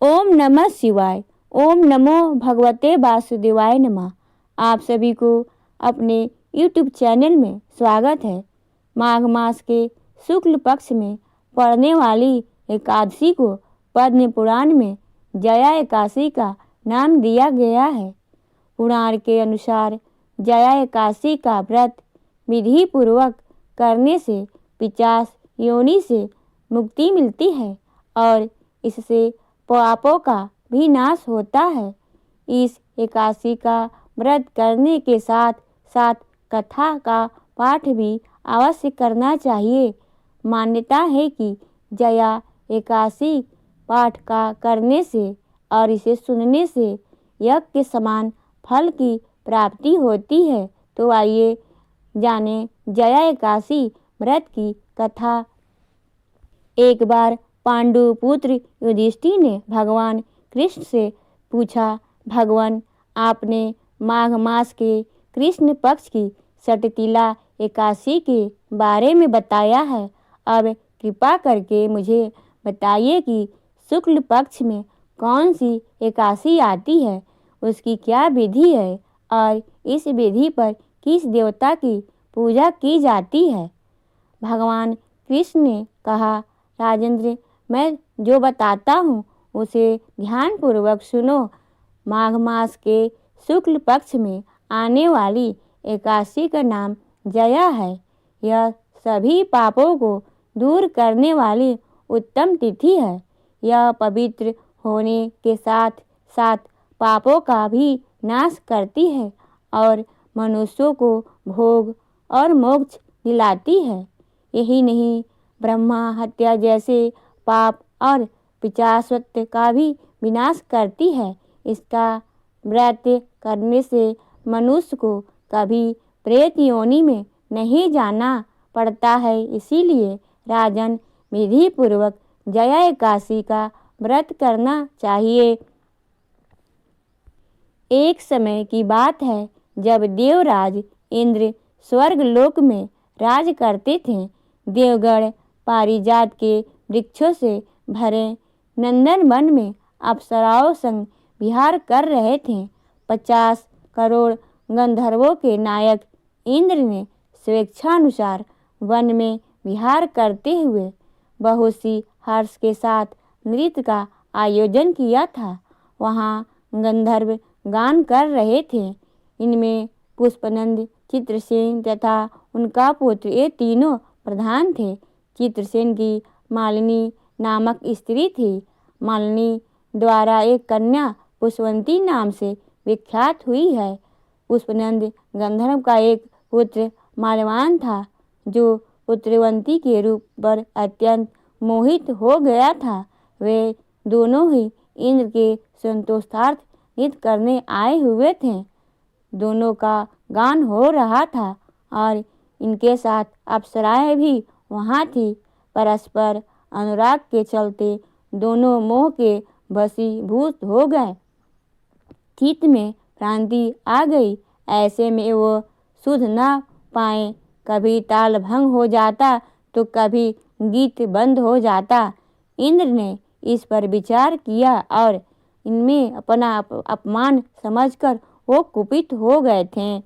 ओम नमः शिवाय। ओम नमो भगवते वासुदेवाय नमः। आप सभी को अपने YouTube चैनल में स्वागत है। माघ मास के शुक्ल पक्ष में पड़ने वाली एकादशी को पद्म पुराण में जया एकादशी का नाम दिया गया है। पुराण के अनुसार जया एकादशी का व्रत विधि पूर्वक करने से 50 योनि से मुक्ति मिलती है और इससे पापों का भी नाश होता है। इस एकादशी का व्रत करने के साथ साथ कथा का पाठ भी अवश्य करना चाहिए। मान्यता है कि जया एकादशी पाठ का करने से और इसे सुनने से यज्ञ के समान फल की प्राप्ति होती है। तो आइए जाने जया एकादशी व्रत की कथा। एक बार पांडु पुत्र युधिष्ठिर ने भगवान कृष्ण से पूछा, भगवान आपने माघ मास के कृष्ण पक्ष की षटतिला एकादशी के बारे में बताया है। अब कृपा करके मुझे बताइए कि शुक्ल पक्ष में कौन सी एकादशी आती है, उसकी क्या विधि है और इस विधि पर किस देवता की पूजा की जाती है। भगवान कृष्ण ने कहा, राजेंद्र, मैं जो बताता हूँ उसे ध्यानपूर्वक सुनो। माघ मास के शुक्ल पक्ष में आने वाली एकादशी का नाम जया है। यह सभी पापों को दूर करने वाली उत्तम तिथि है। यह पवित्र होने के साथ साथ पापों का भी नाश करती है और मनुष्यों को भोग और मोक्ष दिलाती है। यही नहीं, ब्रह्मा हत्या जैसे पाप और पिशाचत्व का भी विनाश करती है। इसका व्रत करने से मनुष्य को कभी प्रेत योनि में नहीं जाना पड़ता है। इसीलिए राजन विधि पूर्वक जया एकादशी का व्रत करना चाहिए। एक समय की बात है जब देवराज इंद्र स्वर्ग लोक में राज करते थे। देवगण पारिजात के वृक्षों से भरे नंदन वन में अप्सराओं संग विहार कर रहे थे। 50 करोड़ गंधर्वों के नायक इंद्र ने स्वेच्छानुसार वन में विहार करते हुए बहुत सी हर्ष के साथ नृत्य का आयोजन किया था। वहाँ गंधर्व गान कर रहे थे। इनमें पुष्पनंद, चित्रसेन तथा उनका पुत्र ये तीनों प्रधान थे। चित्रसेन की मालिनी नामक स्त्री थी। मालिनी द्वारा एक कन्या पुष्पवंती नाम से विख्यात हुई है। पुष्पनंद गंधर्व का एक पुत्र माल्यवान था जो पुत्रवंती के रूप पर अत्यंत मोहित हो गया था। वे दोनों ही इंद्र के संतोषार्थ नृत्य करने आए हुए थे। दोनों का गान हो रहा था और इनके साथ अप्सराएं भी वहाँ थी। परस्पर अनुराग के चलते दोनों मोह के वशीभूत हो गए। चित्त में भ्रांति आ गई। ऐसे में वो सुध न पाए। कभी ताल भंग हो जाता तो कभी गीत बंद हो जाता। इंद्र ने इस पर विचार किया और इनमें अपना अपमान समझकर वो कुपित हो गए थे।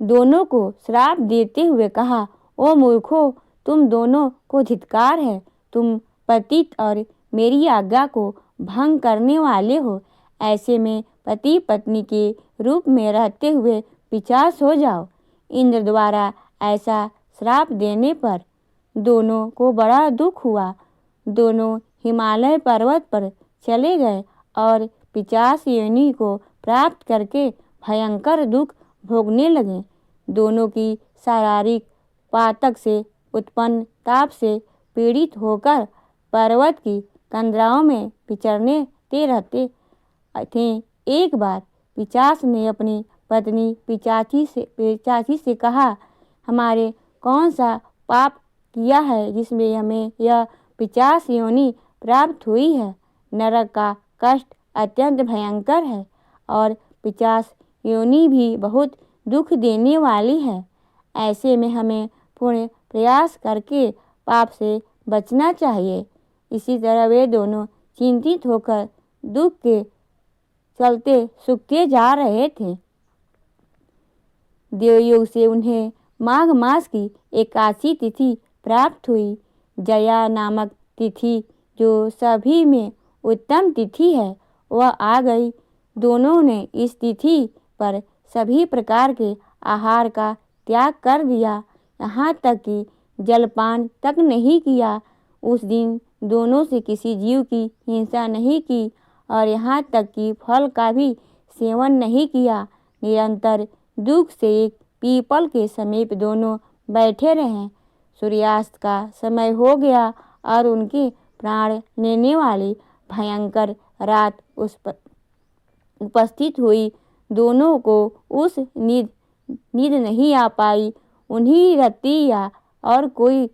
दोनों को श्राप देते हुए कहा, ओ मूर्खों, तुम दोनों को धिक्कार है। तुम पतित और मेरी आज्ञा को भंग करने वाले हो। ऐसे में पति पत्नी के रूप में रहते हुए पिशाच हो जाओ। इंद्र द्वारा ऐसा श्राप देने पर दोनों को बड़ा दुख हुआ। दोनों हिमालय पर्वत पर चले गए और पिशाच योनि को प्राप्त करके भयंकर दुख भोगने लगे। दोनों की शारीरिक पातक से उत्पन्न ताप से पीड़ित होकर पर्वत की कंदराओं में विचरते रहते थे। एक बार पिशाच ने अपनी पत्नी पिशाची से कहा, हमारे कौन सा पाप किया है जिसमें हमें यह पिशाच योनि प्राप्त हुई है। नरक का कष्ट अत्यंत भयंकर है और पिशाच योनि भी बहुत दुख देने वाली है। ऐसे में हमें पूर्ण प्रयास करके पाप से बचना चाहिए। इसी तरह वे दोनों चिंतित होकर दुख के चलते सूखते जा रहे थे। देवयोग से उन्हें माघ मास की एकादशी तिथि प्राप्त हुई। जया नामक तिथि जो सभी में उत्तम तिथि है वह आ गई। दोनों ने इस तिथि पर सभी प्रकार के आहार का त्याग कर दिया, यहाँ तक कि जलपान तक नहीं किया। उस दिन दोनों से किसी जीव की हिंसा नहीं की और यहाँ तक कि फल का भी सेवन नहीं किया। निरंतर दुख से एक पीपल के समीप दोनों बैठे रहे। सूर्यास्त का समय हो गया और उनके प्राण लेने वाली भयंकर रात उपस्थित हुई। दोनों को उस नींद नहीं आ पाई। उन्हीं रतिया और कोई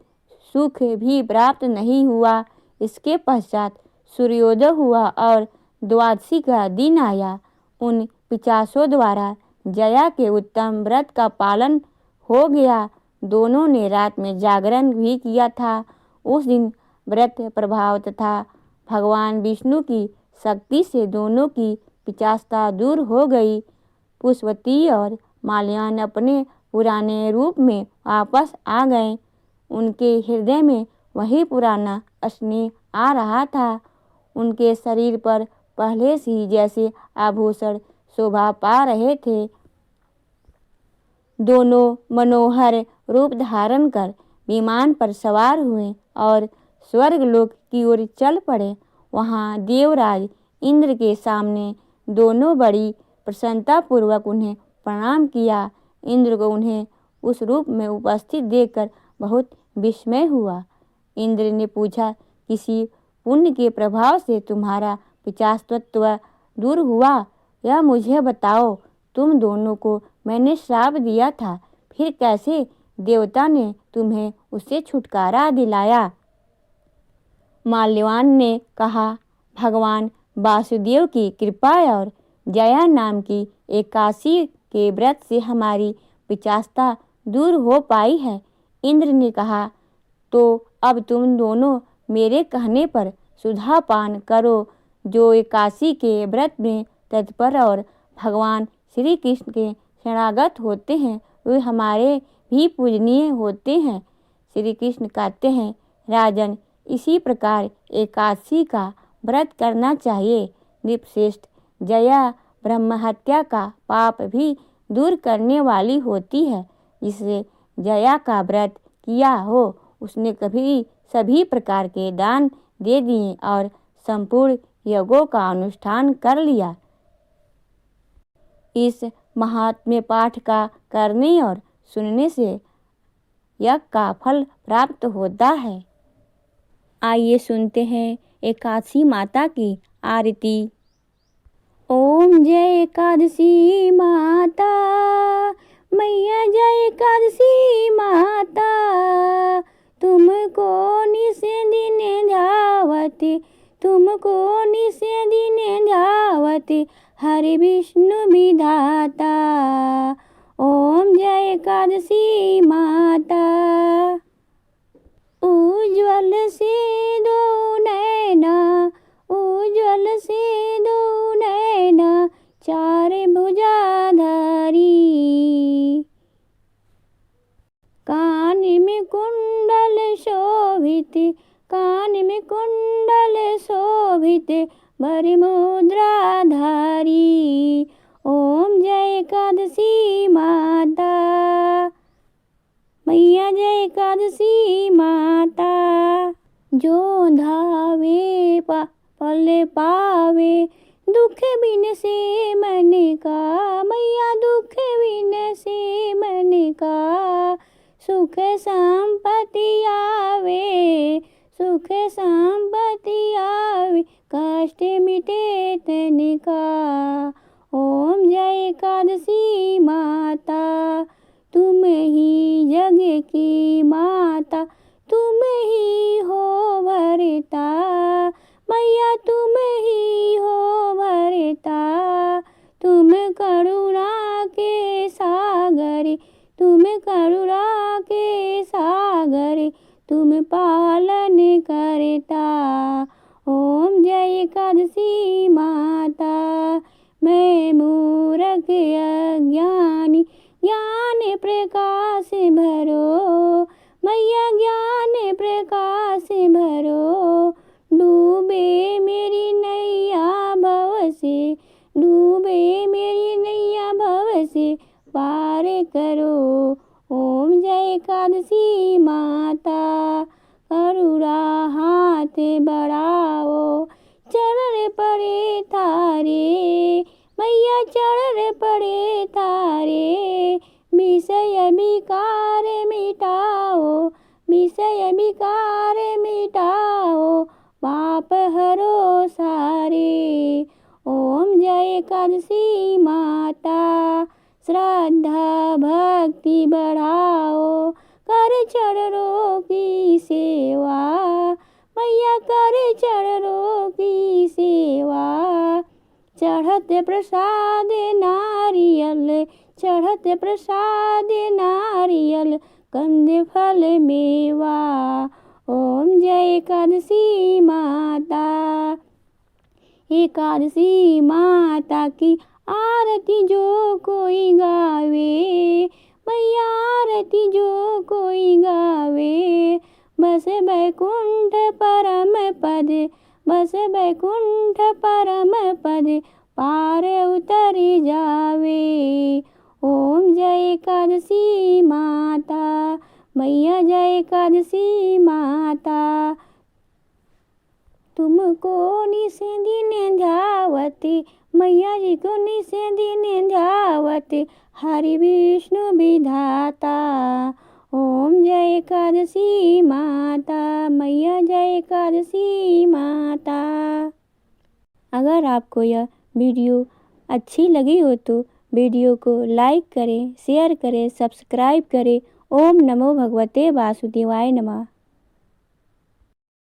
सुख भी प्राप्त नहीं हुआ। इसके पश्चात सूर्योदय हुआ और द्वादशी का दिन आया। उन पिशाचों द्वारा जया के उत्तम व्रत का पालन हो गया। दोनों ने रात में जागरण भी किया था। उस दिन व्रत प्रभाव तथा भगवान विष्णु की शक्ति से दोनों की पिशाचता दूर हो गई। पुष्पवती और माल्यान अपने पुराने रूप में वापस आ गए। उनके हृदय में वही पुराना स्नेह आ रहा था। उनके शरीर पर पहले से ही जैसे आभूषण शोभा पा रहे थे। दोनों मनोहर रूप धारण कर विमान पर सवार हुए और स्वर्गलोक की ओर चल पड़े। वहाँ देवराज इंद्र के सामने दोनों बड़ी प्रसन्नतापूर्वक उन्हें प्रणाम किया। इंद्र को उन्हें उस रूप में उपस्थित देखकर बहुत विस्मय हुआ। इंद्र ने पूछा, किसी पुण्य के प्रभाव से तुम्हारा पिशाचत्व दूर हुआ? यह मुझे बताओ। तुम दोनों को मैंने श्राप दिया था, फिर कैसे देवता ने तुम्हें उससे छुटकारा दिलाया? माल्यवान ने कहा, भगवान वासुदेव की कृपा और जया नाम की एकादशी के व्रत से हमारी पिशाचता दूर हो पाई है। इंद्र ने कहा, तो अब तुम दोनों मेरे कहने पर सुधा पान करो। जो एकादशी के व्रत में तत्पर और भगवान श्री कृष्ण के शरणागत होते हैं वे हमारे भी पूजनीय होते हैं। श्री कृष्ण कहते हैं, राजन, इसी प्रकार एकादशी का व्रत करना चाहिए। नृपश्रेष्ठ, जया ब्रह्म हत्या का पाप भी दूर करने वाली होती है। जिससे जया का व्रत किया हो उसने कभी सभी प्रकार के दान दे दिए और संपूर्ण यज्ञों का अनुष्ठान कर लिया। इस महात्म्य पाठ का करने और सुनने से यज्ञ का फल प्राप्त होता है। आइए सुनते हैं एकादशी माता की आरती। ओम जय एकादशी माता, मैया जय एकादशी माता, तुमको निस दिन ध्यावते, तुमको निस दिन ध्यावते, हरि विष्णु विधाता। ओम जय एकादशी माता। उज्ज्वल से दो नैना, उज्ज्वल से दो नैना, चार भुजाधारी, कान में कुंडल शोभित, कान में कुंडल शोभित, बर मुद्राधारी। ओम जय एकादशी माता, मैया जय एकादशी माता। जो धावे पल पावे, दुख बिन से मन का, मैया दुख बिन से मन का, सुख संपत्ति आवे, सुख संपत्ति आवे, कष्ट मिटे तन का। ओम जय एकादशी माता, तुम ही जग की माता, तुम ही हो भरता, मैया तुम ही हो भरता। तुम करुणा के सागर, तुम करुणा के सागर, तुम पालन करता। ओम जय एकादशी माता। मैं मूरख अज्ञानी ज्ञान प्रकाश भरो, मैया ज्ञान प्रकाश भरो। डूबे मेरी नैया भव से, डूबे मेरी नैया भव से पार करो। ओम जय एकादशी माता। करुणा हाथ बढ़ाओ, चरण पड़े थारे, मैया चरण पड़े थारे। विषय विकार मिटाओ, विषय विकार मिटाओ, पाप हरो सारे। ओम जय एकादशी माता। श्रद्धा भक्ति बढ़ाओ, कर चरणों की सेवा, मैया कर चरणों की सेवा। चढ़त प्रसाद नारियल, चढ़त प्रसाद नारियल, कंद फल मेवा। ओम जय एकादशी माता। एकादशी माता की आरती जो कोई गावे, मैया आरती जो कोई गावे। बस बैकुंठ परम पद, बस बैकुंठ परम पद, पार उतर जावे। ओम जय एकादशी माता, मैया जय एकादशी माता। तुमको निसे दिन ध्यावती, मैया जी को निसे दिन ध्यावती, हरि विष्णु विधाता। ओम जय एकादशी माता, मैया जय एकादशी माता। अगर आपको यह वीडियो अच्छी लगी हो तो वीडियो को लाइक करें, शेयर करें, सब्सक्राइब करें। ओम नमो भगवते वासुदेवाय नमः।